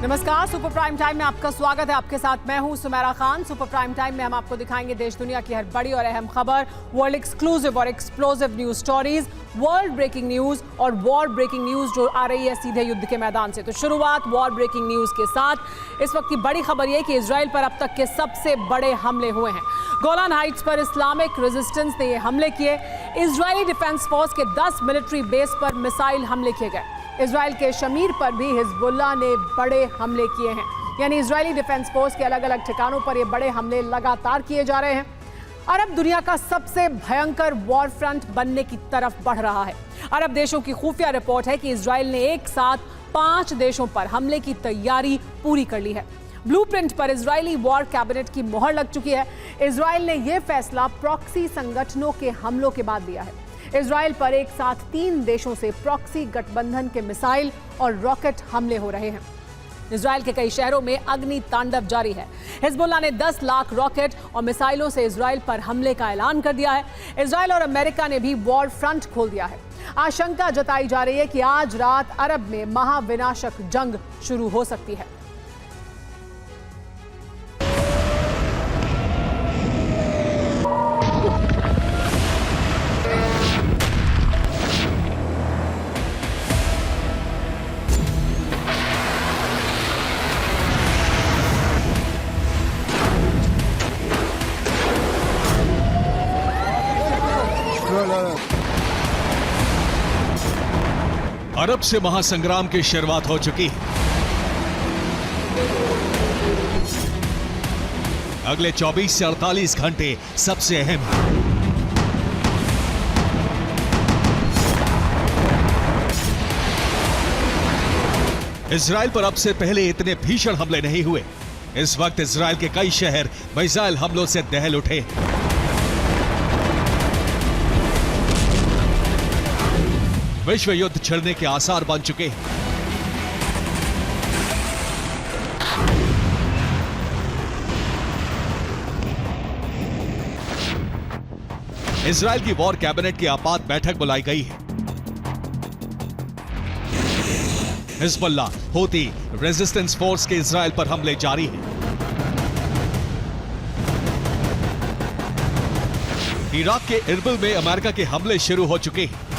नमस्कार, super prime time में आपका स्वागत है। आपके साथ मैं हूं Sumera Khan. Super prime time में हम आपको दिखाएंगे देश दुनिया की हर बड़ी और अहम खबर, वर्ल्ड एक्सक्लूसिव और explosive news stories, world breaking news और वॉर ब्रेकिंग न्यूज जो आ रही है सीधे युद्ध के मैदान से। तो शुरुआत वॉर ब्रेकिंग न्यूज के साथ। इस वक्त की बड़ी खबर यह कि इजराइल पर अब तक के सबसे बड़े हमले हुए हैं। गोलान हाइट्स पर इस्लामिक रेजिस्टेंस ने ये हमले किए। इजरायली डिफेंस फोर्स के 10 मिलिट्री बेस पर मिसाइल हमले किए गए। इजराइल के शमीर पर भी हिजबुल्लाह ने बड़े हमले किए हैं। यानी इजरायली डिफेंस फोर्स के अलग अलग ठिकानों पर ये बड़े हमले लगातार किए जा रहे हैं। अरब दुनिया का सबसे भयंकर वॉर फ्रंट बनने की तरफ बढ़ रहा है। अरब देशों की खुफिया रिपोर्ट है कि इजराइल ने एक साथ 5 देशों पर हमले की तैयारी पूरी कर ली है। ब्लूप्रिंट पर इजरायली वॉर कैबिनेट की मोहर लग चुकी है। इजराइल ने यह फैसला प्रॉक्सी संगठनों के हमलों के बाद लिया है। इजराइल पर एक साथ 3 देशों से प्रॉक्सी गठबंधन के मिसाइल और रॉकेट हमले हो रहे हैं। इजराइल के कई शहरों में अग्नि तांडव जारी है। हिजबुल्लाह ने 10 लाख रॉकेट और मिसाइलों से इजराइल पर हमले का ऐलान कर दिया है। इजराइल और अमेरिका ने भी वॉर फ्रंट खोल दिया है। आशंका जताई जा रही है कि आज रात अरब में महाविनाशक जंग शुरू हो सकती है। अरब से महासंग्राम की शुरुआत हो चुकी है। अगले 24 से 48 घंटे सबसे अहम है। इजराइल पर अब से पहले इतने भीषण हमले नहीं हुए। इस वक्त इजराइल के कई शहर मिसाइल हमलों से दहल उठे। विश्व युद्ध छिड़ने के आसार बन चुके हैं। इजराइल की वॉर कैबिनेट की आपात बैठक बुलाई गई है। हिजबुल्लाह, हूती, रेजिस्टेंस फोर्स के इजराइल पर हमले जारी हैं। इराक के इरबिल में अमेरिका के हमले शुरू हो चुके हैं।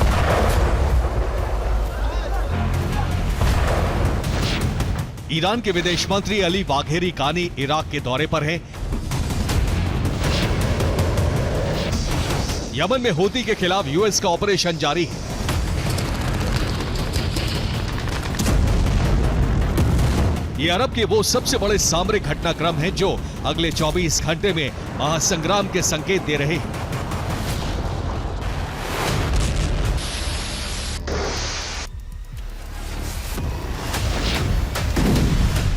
ईरान के विदेश मंत्री अली बाघेरी कानी इराक के दौरे पर हैं। यमन में हूती के खिलाफ यूएस का ऑपरेशन जारी है। ये अरब के वो सबसे बड़े सामरिक घटनाक्रम हैं जो अगले 24 घंटे में महासंग्राम के संकेत दे रहे हैं।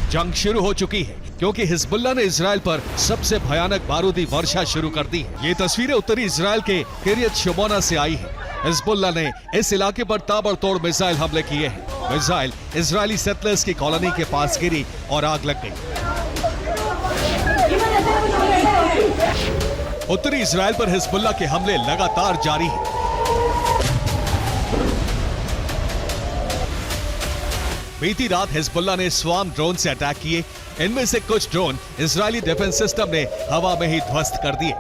जंग शुरू हो चुकी है क्योंकि हिजबुल्लाह ने इजराइल पर सबसे भयानक बारूदी वर्षा शुरू कर दी है। ये तस्वीरें उत्तरी इजराइल के किरियत शिमोना से आई है। हिजबुल्लाह ने इस इलाके पर ताबड़तोड़ मिसाइल हमले किए हैं। मिसाइल इजरायली सेटलर्स की कॉलोनी के पास गिरी और आग लग गई। उत्तरी इजराइल पर हिजबुल्लाह के हमले लगातार जारी हैं। बीती रात हिजबुल्लाह ने स्वार्म ड्रोन से अटैक किए। इनमें से कुछ ड्रोन इजरायली डिफेंस सिस्टम ने हवा में ही ध्वस्त कर दिए।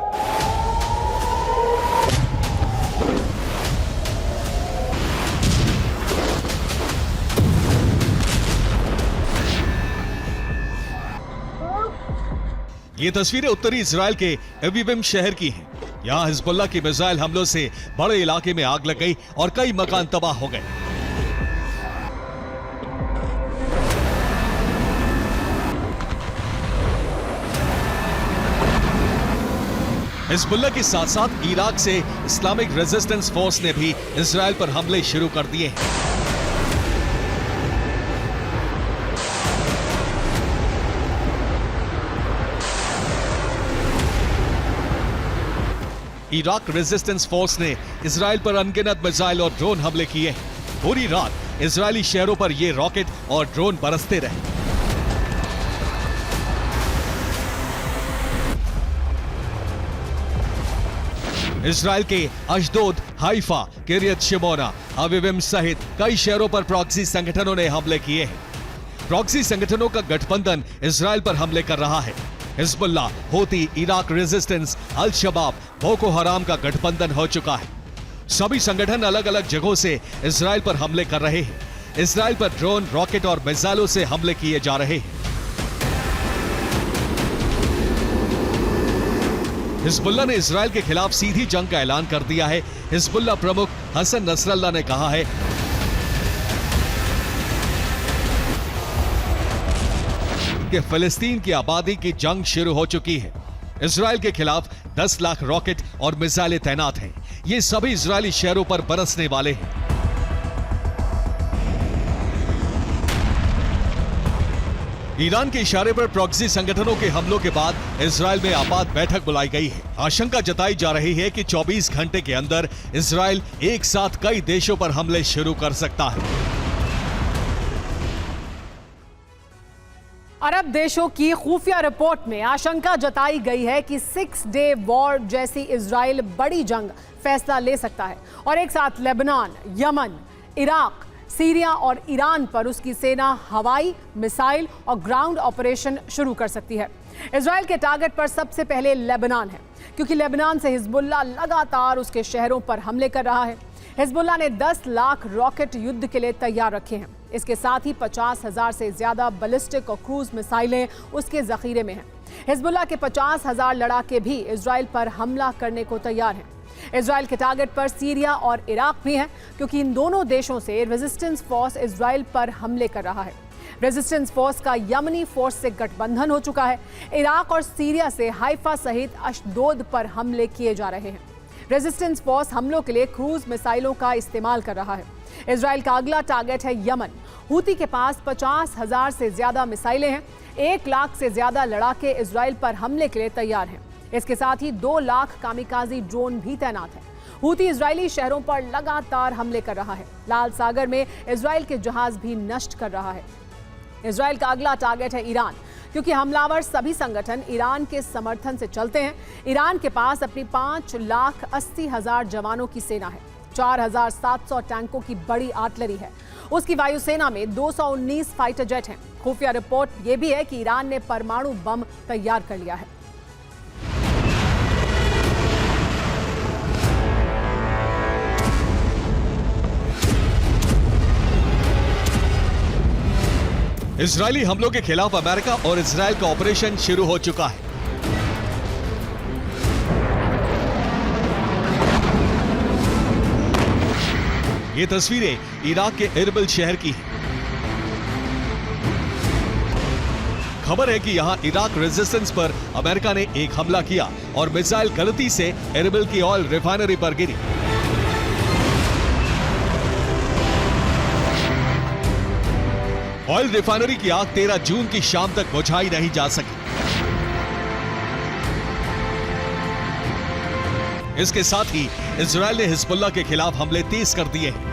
ये तस्वीरें उत्तरी इजराइल के एविबिम शहर की हैं। यहां हिजबुल्लाह की मिसाइल हमलों से बड़े इलाके में आग लग गई और कई मकान तबाह हो गए। हिजबुल्लाह के साथ साथ इराक से इस्लामिक रेजिस्टेंस फोर्स ने भी इजराइल पर हमले शुरू कर दिए हैं। इराक रेजिस्टेंस फोर्स ने इजराइल पर अनगिनत मिसाइल और ड्रोन हमले किए हैं। पूरी रात इजरायली शहरों पर ये रॉकेट और ड्रोन बरसते रहे। इजराइल के अशदोद, हाइफा, किरियत शिमोना, अविविम सहित कई शहरों पर प्रॉक्सी संगठनों ने हमले किए हैं। प्रॉक्सी संगठनों का गठबंधन इजराइल पर हमले कर रहा है। हिजबुल्ला, हूती, इराक रेजिस्टेंस, अल शबाब, बोको हराम का गठबंधन हो चुका है। सभी संगठन अलग अलग जगहों से इजराइल पर हमले कर रहे हैं। इजराइल पर ड्रोन, रॉकेट और मिसाइलों से हमले किए जा रहे हैं। हिजबुल्ला ने इजराइल के खिलाफ सीधी जंग का ऐलान कर दिया है। हिजबुल्ला प्रमुख हसन नसरल्ला ने कहा है कि फिलिस्तीन की आबादी की जंग शुरू हो चुकी है। इजराइल के खिलाफ 10 लाख रॉकेट और मिसाइलें तैनात हैं। ये सभी इजरायली शहरों पर बरसने वाले हैं। ईरान के इशारे पर प्रॉक्सी संगठनों के हमलों के बाद इजराइल में आपात बैठक बुलाई गई है। आशंका जताई जा रही है कि 24 घंटे के अंदर इजराइल एक साथ कई देशों पर हमले शुरू कर सकता है। अरब देशों की खुफिया रिपोर्ट में आशंका जताई गई है कि 6 डे वॉर जैसी इजराइल बड़ी जंग फैसला ले सकता है और एक साथ लेबनान, यमन, इराक, सीरिया और ईरान पर उसकी सेना हवाई, मिसाइल और ग्राउंड ऑपरेशन शुरू कर सकती है। इजराइल के टारगेट पर सबसे पहले लेबनान है, क्योंकि लेबनान से हिजबुल्ला लगातार उसके शहरों पर हमले कर रहा है। हिजबुल्ला ने 10 लाख रॉकेट युद्ध के लिए तैयार रखे हैं। इसके साथ ही 50,000 से ज्यादा बैलिस्टिक और क्रूज मिसाइलें उसके जखीरे में हैं। हिजबुल्ला के 50,000 लड़ाके भी इजराइल पर हमला करने को तैयार हैं। इजराइल के टारगेट पर सीरिया और इराक भी हैं, क्योंकि इन दोनों देशों से रेजिस्टेंस फोर्स इजराइल पर हमले कर रहा है। रेजिस्टेंस फोर्स का यमनी फोर्स से गठबंधन हो चुका है। इराक और सीरिया से हाइफा सहित अशदोद पर हमले किए जा रहे हैं। रेजिस्टेंस फोर्स हमलों के लिए क्रूज मिसाइलों का इस्तेमाल कर रहा है। इजराइल का अगला टारगेट है यमन। हूती के पास 50,000 से ज्यादा मिसाइलें हैं। 1 लाख से ज्यादा लड़ाके इजराइल पर हमले के लिए तैयार हैं। इसके साथ ही 2 लाख कामिकाजी ड्रोन भी तैनात हैं। हूती इजरायली शहरों पर लगातार हमले कर रहा है। लाल सागर में इजराइल के जहाज भी नष्ट कर रहा है। इजराइल का अगला टारगेट है ईरान, क्योंकि हमलावर सभी संगठन ईरान के समर्थन से चलते हैं। ईरान के पास अपनी 5,80,000 जवानों की सेना है। 4,700 टैंकों की बड़ी आर्टिलरी है। उसकी वायुसेना में 219 फाइटर जेट हैं। खुफिया रिपोर्ट यह भी है कि ईरान ने परमाणु बम तैयार कर लिया है। इजरायली हमलों के खिलाफ अमेरिका और इजराइल का ऑपरेशन शुरू हो चुका है। ये तस्वीरें इराक के इरबिल शहर की हैं। खबर है कि यहां इराक रेजिस्टेंस पर अमेरिका ने एक हमला किया और मिसाइल गलती से इरबिल की ऑयल रिफाइनरी पर गिरी। ऑयल रिफाइनरी की आग 13 जून की शाम तक बुझाई नहीं जा सकी। इसके साथ ही इजराइल ने हिजबुल्ला के खिलाफ हमले तेज कर दिए हैं।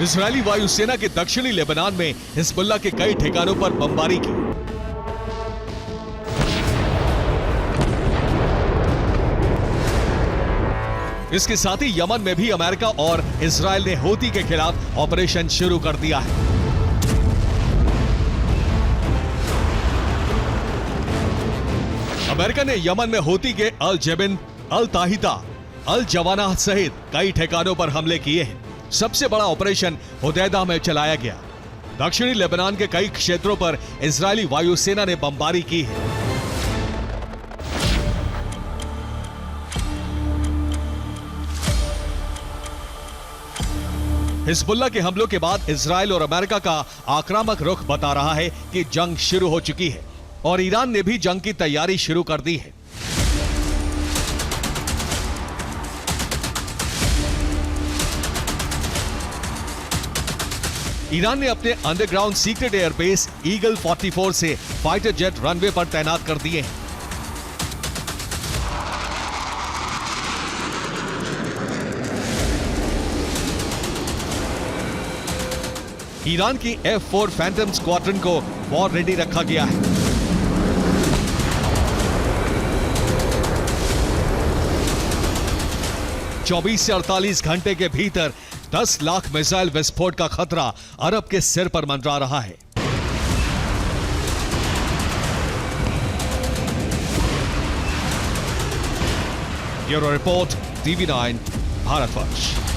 इजरायली वायुसेना के दक्षिणी लेबनान में हिजबुल्ला के कई ठिकानों पर बमबारी की। इसके साथ ही यमन में भी अमेरिका और इजराइल ने हूती के खिलाफ ऑपरेशन शुरू कर दिया है। अमेरिका ने यमन में हूती के अल जेबिन, अल ताहिता, अल जवाना सहित कई ठिकानों पर हमले किए हैं। सबसे बड़ा ऑपरेशन हुदैदा में चलाया गया। दक्षिणी लेबनान के कई क्षेत्रों पर इजरायली वायुसेना ने बमबारी की है। हिजबुल्ला के हमलों के बाद इजराइल और अमेरिका का आक्रामक रुख बता रहा है कि जंग शुरू हो चुकी है और ईरान ने भी जंग की तैयारी शुरू कर दी है। ईरान ने अपने अंडरग्राउंड सीक्रेट एयरबेस ईगल 44 से फाइटर जेट रनवे पर तैनात कर दिए हैं। ईरान की F-4 फैंटम स्क्वाड्रन को वॉर रेडी रखा गया है। 24 से 48 घंटे के भीतर 10 लाख मिसाइल विस्फोट का खतरा अरब के सिर पर मंडरा रहा है। Bureau report, TV9, Bharatvarsh.